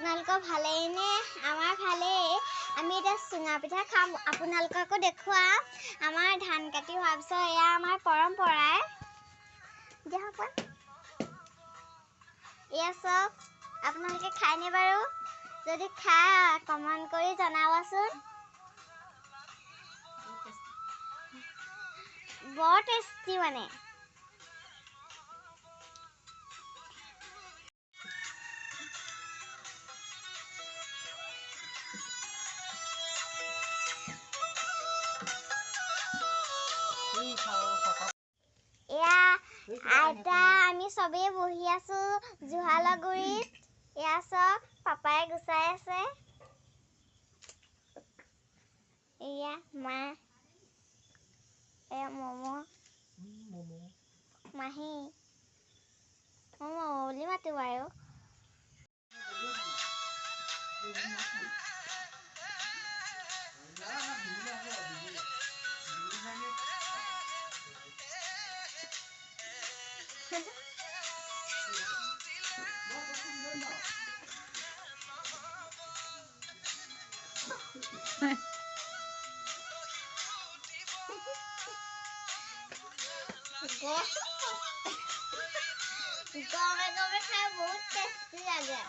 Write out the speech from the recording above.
আপোনালোকৰ ভালেই নে? আমাৰ ভালেই। আমি এতিয়া চুঙা পিঠা খাম। আপোনালোককো দেখুৱাম। আমাৰ ধান কাটি হোৱাৰ পিছত এয়া আমাৰ পৰম্পৰাই। এয়া চব আপোনালোকে খায়নে বাৰু? যদি খায় কমেণ্ট কৰি জনাবচোন। বৰ টেষ্টি মানে। এয়া আইতা আমি চবেই বহি আছো জুহালৰ গুৰিত। এয়া চব পাপাই গুচাই আছে। এয়া মা এয়া মমো মাহী মমো বুলি মাতো বাৰু। গৰমে গৰমে খাই বহুত টেষ্টি লাগে।